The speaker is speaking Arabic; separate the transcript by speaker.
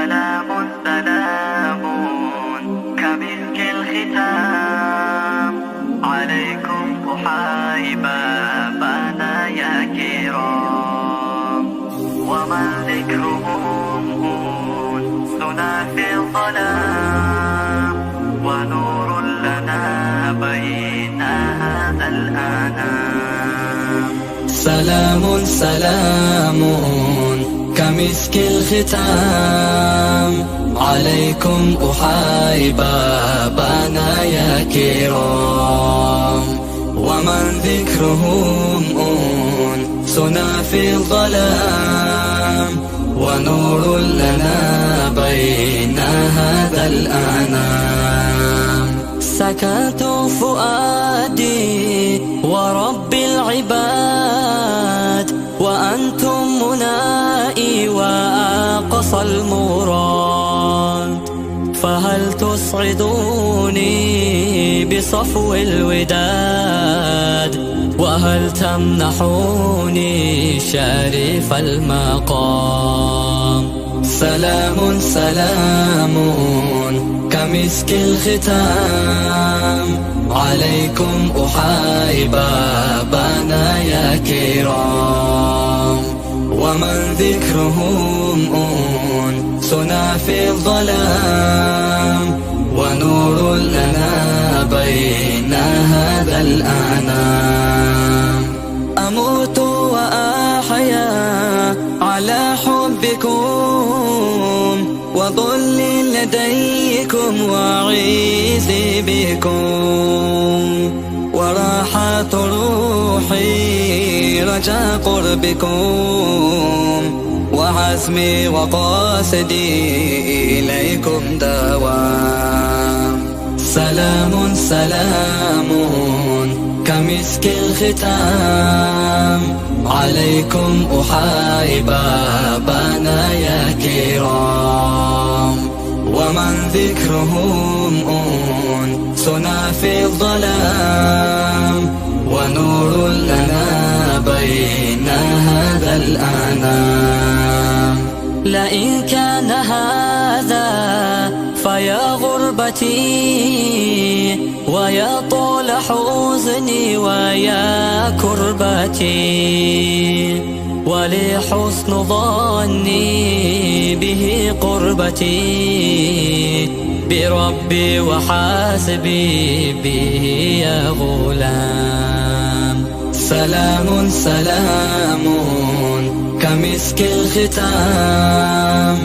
Speaker 1: سلام سلام كمسك الختام عليكم أحاي بابانا يا كرام، ومن ذكرهم أنسنا في الظلام، ونور لنا بين هذا الأنام.
Speaker 2: سلام سلام كمسك الختام عليكم أحاي بابانا يا كرام، ومن ذكرهم أنسنا في الظلام، ونور لنا بين هذا الأنام. سكت فؤادي ورب العباد، وأنتم منائي وأقصى المراد، فهل تسعدوني بصفو الوداد، وهل تمنحوني شريف المقام. سلام سلام كمسك الختام عليكم أحاي بابانا يا كرام، ومن ذكرهم أنسنا في الظلام، ونور لنا بين هذا الأنام. أموت وأحيا على حبكم، وظلي لديكم وعيزي بكم، وراحة روحي رجا قربكم، وعزمي وقاصدي إليكم دوام. سلام سلام كمسك الختام عليكم أحاي بابانا يا كرام، ومن ذكرهم أنسنا في الظلام، ونور لنا بين هذا الأنام. لئن كان هذا فيا غربتي، ويا طول حزني ويا كربتي، ولحسن ظني به قربتي، بربي وحاسبي به يا غلام. سلام سلام كمسك الختام